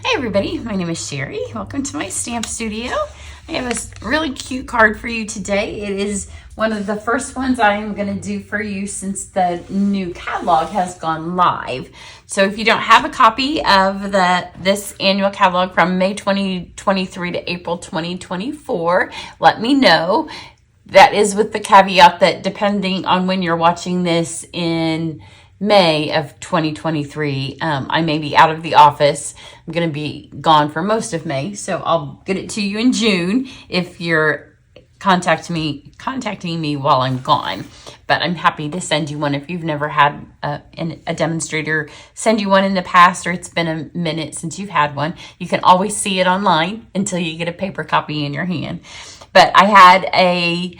Hey everybody, my name is Sherry. Welcome to my stamp studio. I have a really cute card for you today. It is one of the first ones I am going to do for you since the new catalog has gone live. So if you don't have a copy of this annual catalog from May 2023 to April 2024, let me know. That is with the caveat that depending on when you're watching this in May of 2023, I may be out of the office. I'm going to be gone for most of May, so I'll get it to you in June if you're contacting me while I'm gone. But I'm happy to send you one if you've never had a demonstrator send you one in the past, or it's been a minute since you've had one. You can always see it online until you get a paper copy in your hand. But I had a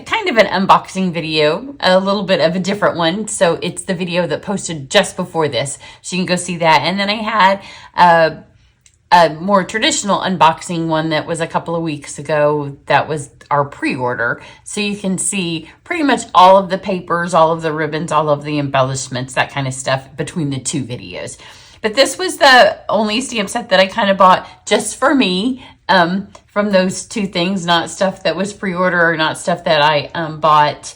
kind of an unboxing video, a little bit of a different one. So it's the video that posted just before this. So you can go see that. And then I had a more traditional unboxing one that was a couple of weeks ago. That was our pre-order. So you can see pretty much all of the papers, all of the ribbons, all of the embellishments, that kind of stuff between the two videos. But this was the only stamp set that I kind of bought just for me. From those two things, not stuff that was pre-order or not stuff that I bought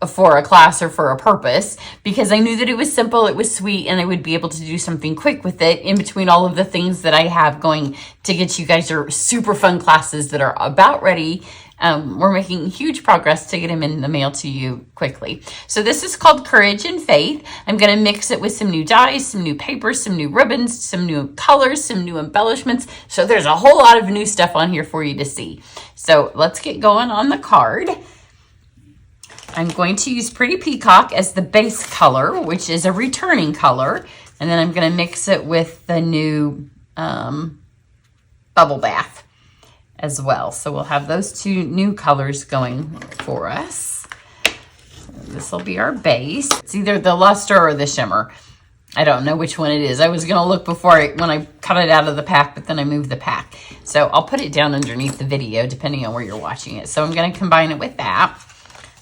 for a class or for a purpose, because I knew that it was simple, it was sweet, and I would be able to do something quick with it in between all of the things that I have going to get you guys your super fun classes that are about ready. We're making huge progress to get them in the mail to you quickly. So this is called Courage and Faith. I'm going to mix it with some new dies, some new papers, some new ribbons, some new colors, some new embellishments. So there's a whole lot of new stuff on here for you to see. So let's get going on the card. I'm going to use Pretty Peacock as the base color, which is a returning color. And then I'm going to mix it with the new Bubble Bath as well. So we'll have those two new colors going for us. This will be our base. It's either the Luster or the Shimmer. I don't know which one it is. I was going to look before when I cut it out of the pack, but then I moved the pack. So I'll put it down underneath the video depending on where you're watching it. So I'm going to combine it with that.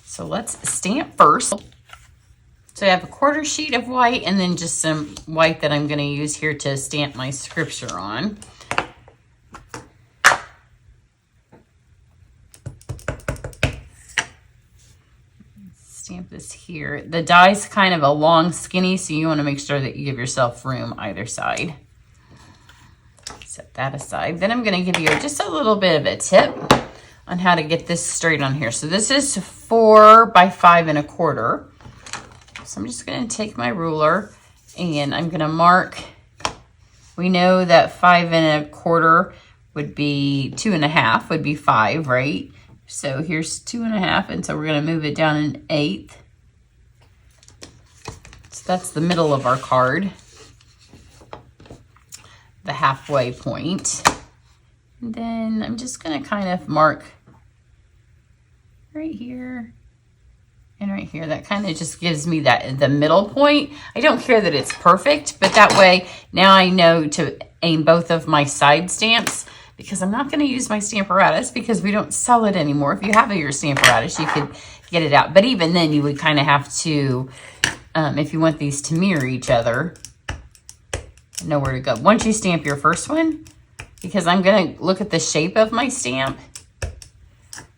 So let's stamp first. So I have a quarter sheet of white and then just some white that I'm going to use here to stamp my scripture on. Stamp this here. The die's kind of a long skinny, so you want to make sure that you give yourself room either side. Set that aside. Then I'm going to give you just a little bit of a tip on how to get this straight on here. So this is 4 by 5 1/4. So I'm just going to take my ruler and I'm going to mark. We know that 5 1/4 would be 2 1/2 would be 5, right? So here's 2 1/2, and so we're going to move it down 1/8. So that's the middle of our card, the halfway point. And then I'm just going to kind of mark right here and right here. That kind of just gives me the middle point. I don't care that it's perfect, but that way now I know to aim both of my side stamps, because I'm not going to use my Stamparatus because we don't sell it anymore. If you have your Stamparatus, you could get it out. But even then, you would kind of have to, if you want these to mirror each other, know where to go. Once you stamp your first one, because I'm going to look at the shape of my stamp.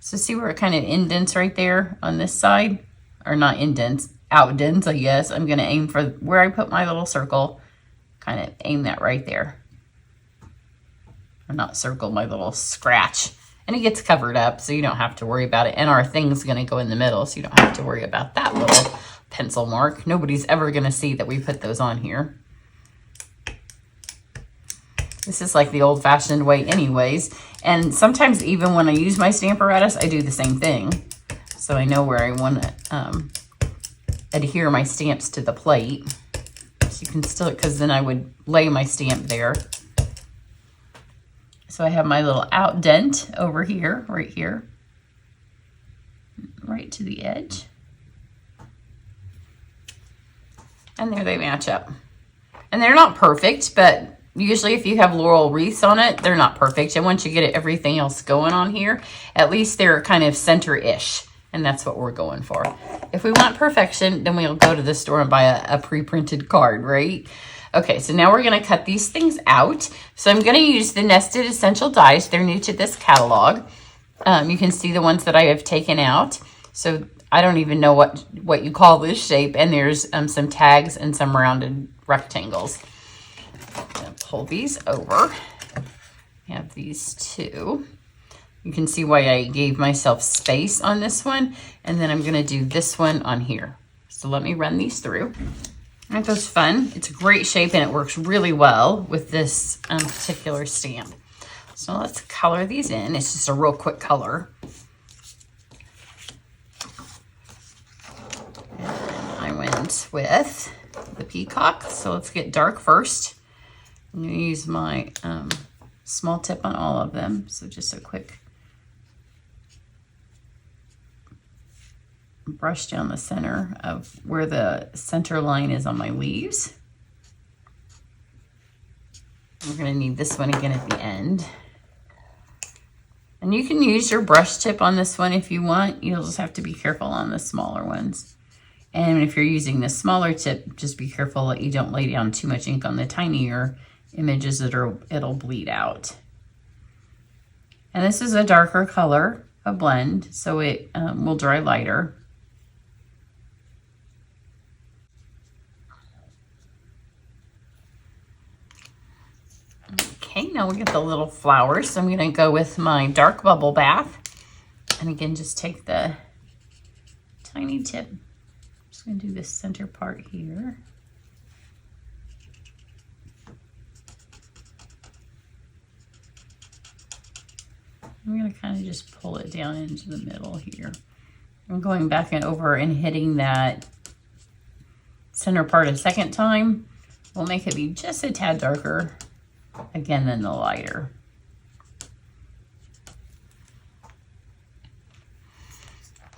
So see where it kind of indents right there on this side? Or not indents, outdents, I guess. I'm going to aim for where I put my little circle, kind of aim that right there. Or not circle, my little scratch. And it gets covered up, so you don't have to worry about it. And our thing's going to go in the middle, so you don't have to worry about that little pencil mark. Nobody's ever going to see that we put those on here. This is like the old-fashioned way anyways. And sometimes even when I use my Stamparatus, I do the same thing. So I know where I want to adhere my stamps to the plate. So you can still, because then I would lay my stamp there. So I have my little outdent over here, right here, right to the edge. And there they match up. And they're not perfect, but usually if you have laurel wreaths on it, they're not perfect. And once you get everything else going on here, at least they're kind of center-ish. And that's what we're going for. If we want perfection, then we'll go to the store and buy a pre-printed card, right? Okay, so now we're gonna cut these things out. So I'm gonna use the Nested Essential Dies. They're new to this catalog. You can see the ones that I have taken out. So I don't even know what you call this shape. And there's some tags and some rounded rectangles. I'm gonna pull these over. I have these two. You can see why I gave myself space on this one. And then I'm gonna do this one on here. So let me run these through. Aren't those fun? It's a great shape and it works really well with this particular stamp. So let's color these in. It's just a real quick color. And I went with the peacock. So let's get dark first. I'm going to use my small tip on all of them. So just a quick brush down the center of where the center line is on my leaves. We're going to need this one again at the end. And you can use your brush tip on this one if you want. You'll just have to be careful on the smaller ones. And if you're using the smaller tip, just be careful that you don't lay down too much ink on the tinier images that it'll bleed out. And this is a darker color, a blend, so it will dry lighter. Okay, now we get the little flowers. So I'm going to go with my dark bubble bath. And again, just take the tiny tip. I'm just going to do this center part here. I'm going to kind of just pull it down into the middle here. I'm going back and over and hitting that center part a second time. We'll make it be just a tad darker again than the lighter.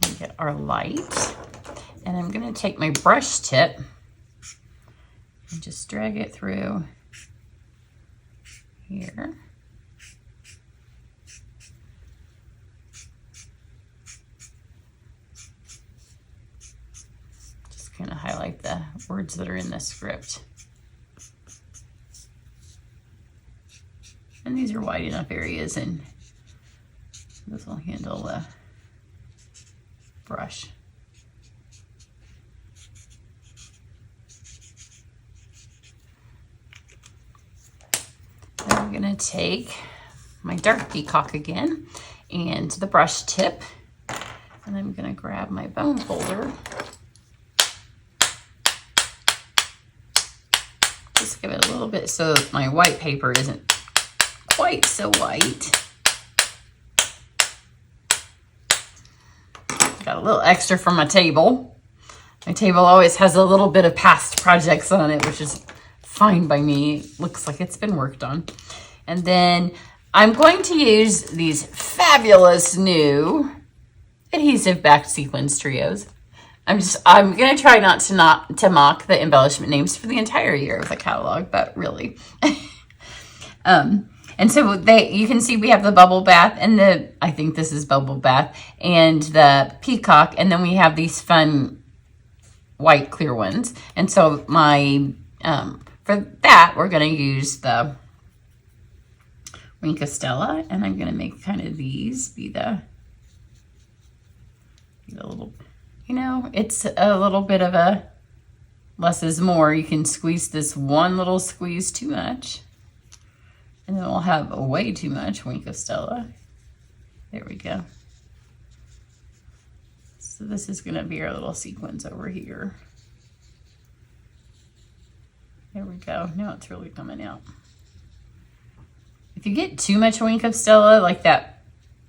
We get our light. And I'm going to take my brush tip and just drag it through here. Just kind of highlight the words that are in the script. And these are wide enough areas, and this will handle the brush. Then I'm going to take my dark peacock again and the brush tip, and I'm going to grab my bone folder. Just give it a little bit so my white paper isn't quite so white. Got a little extra from my table. My table always has a little bit of past projects on it, which is fine by me. Looks like it's been worked on. And then I'm going to use these fabulous new adhesive backed sequins trios. I'm gonna try not to mock the embellishment names for the entire year of the catalog, but really. And so you can see we have the bubble bath and I think this is bubble bath, and the peacock, and then we have these fun white clear ones. And so for that, we're gonna use the Wink of Stella, and I'm gonna make kind of these be the little, it's a little bit of a less is more. You can squeeze this one little squeeze too much. And then we'll have way too much Wink of Stella. There we go. So this is gonna be our little sequins over here. There we go. Now it's really coming out. If you get too much Wink of Stella like that,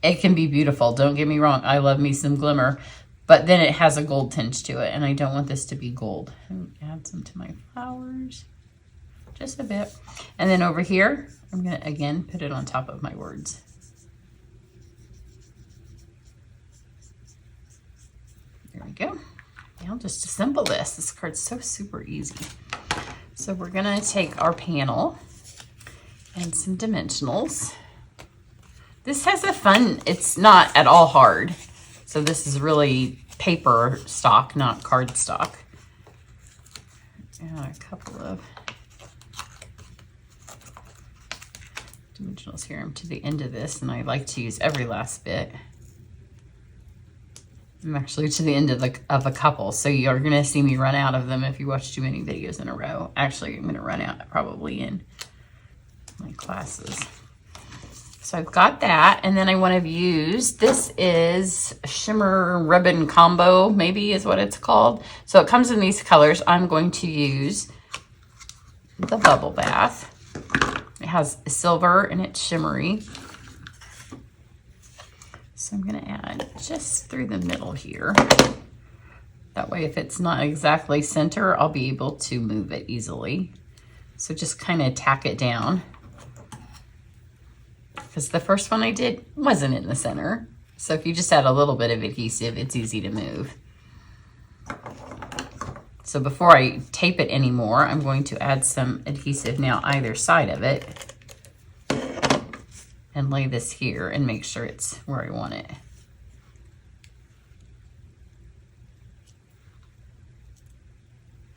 it can be beautiful. Don't get me wrong. I love me some glimmer, but then it has a gold tinge to it, and I don't want this to be gold. Add some to my flowers. Just a bit. And then over here, I'm going to, again, put it on top of my words. There we go. Now just assemble this. This card's so super easy. So we're going to take our panel and some dimensionals. This has a fun, it's not at all hard. So this is really paper stock, not card stock. And a couple of dimensionals here. I'm to the end of this, and I like to use every last bit. I'm actually to the end of a couple, so you're gonna see me run out of them if you watch too many videos in a row. Actually, I'm gonna run out probably in my classes. So I've got that, and then I want to use, this is Shimmer Ribbon Combo, maybe is what it's called. So it comes in these colors. I'm going to use the Bubble Bath. It has silver and it's shimmery. So I'm going to add just through the middle here. That way, if it's not exactly center, I'll be able to move it easily. So just kind of tack it down. Because the first one I did wasn't in the center. So if you just add a little bit of adhesive, it's easy to move. So before I tape it anymore, I'm going to add some adhesive now either side of it. And lay this here and make sure it's where I want it.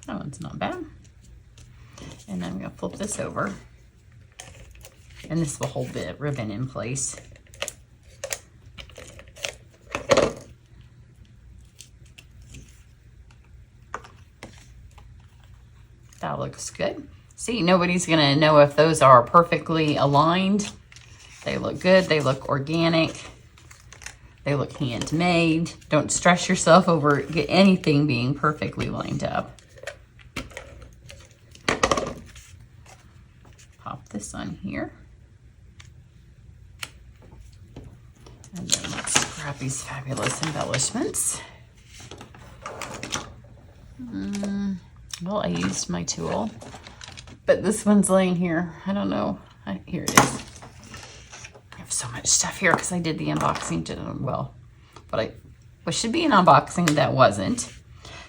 That one's not bad. And I'm going to flip this over. And this will hold the ribbon in place. That looks good. See, nobody's gonna know if those are perfectly aligned. They look good, they look organic, they look handmade. Don't stress yourself over anything being perfectly lined up. Pop this on here. And then let's grab these fabulous embellishments. Well, I used my tool, but this one's laying here. I don't know. Here it is. I have so much stuff here because I did the unboxing but should be an unboxing that wasn't.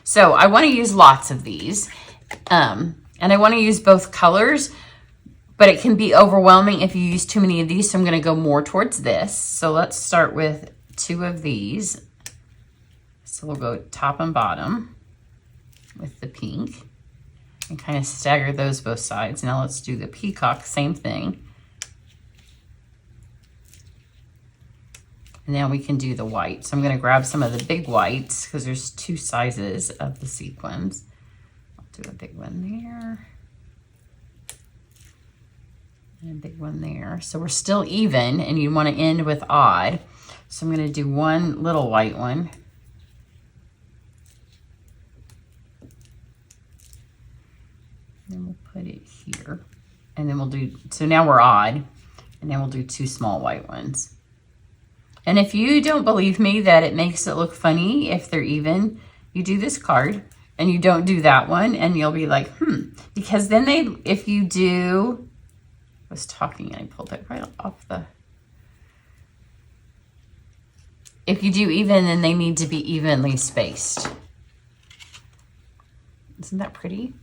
So I want to use lots of these, and I want to use both colors. But it can be overwhelming if you use too many of these, so I'm going to go more towards this. So let's start with 2 of these. So we'll go top and bottom with the pink and kind of stagger those both sides. Now let's do the peacock, same thing. And now we can do the white. So I'm going to grab some of the big whites because there's 2 sizes of the sequins. I'll do a big one there. And a big one there. So we're still even, and you want to end with odd. So I'm going to do one little white one. And then we'll put it here. And then we'll do, so now we're odd. And then we'll do 2 small white ones. And if you don't believe me that it makes it look funny if they're even, you do this card and you don't do that one, and you'll be like, because then if you do, I was talking and I pulled it right off the, if you do even, then they need to be evenly spaced. Isn't that pretty?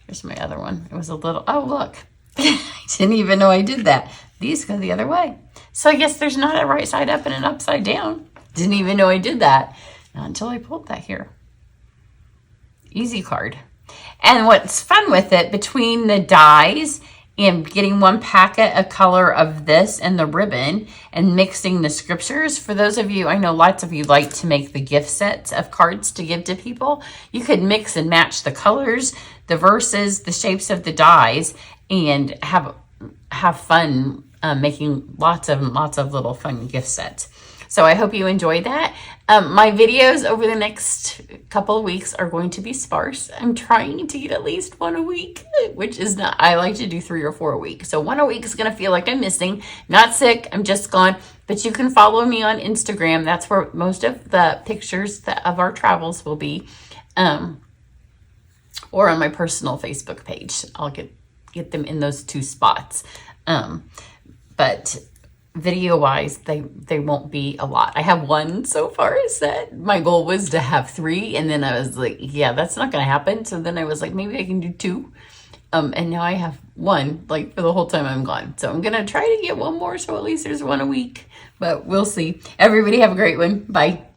Here's my other one. It was a little, oh look, I didn't even know I did that. These go the other way. So I guess there's not a right side up and an upside down. Didn't even know I did that. Not until I pulled that here. Easy card. And what's fun with it, between the dies and getting one packet a color of this and the ribbon and mixing the scriptures, for those of you, I know lots of you like to make the gift sets of cards to give to people. You could mix and match the colors, the verses, the shapes of the dies, and have fun making lots of little fun gift sets. So I hope you enjoyed that. My videos over the next couple of weeks are going to be sparse. I'm trying to get at least 1 a week, which is not, I like to do 3 or 4 a week. So 1 a week is going to feel like I'm missing. Not sick, I'm just gone. But you can follow me on Instagram. That's where most of the pictures of our travels will be. Or on my personal Facebook page. I'll get them in those 2 spots. But video wise, they won't be a lot. I have 1 so far set. My goal was to have 3, and then I was like, yeah, that's not gonna happen. So then I was like, maybe I can do 2. And now I have 1, like, for the whole time I'm gone. So I'm gonna try to get 1 more, so at least there's 1 a week, but we'll see. Everybody have a great one. Bye.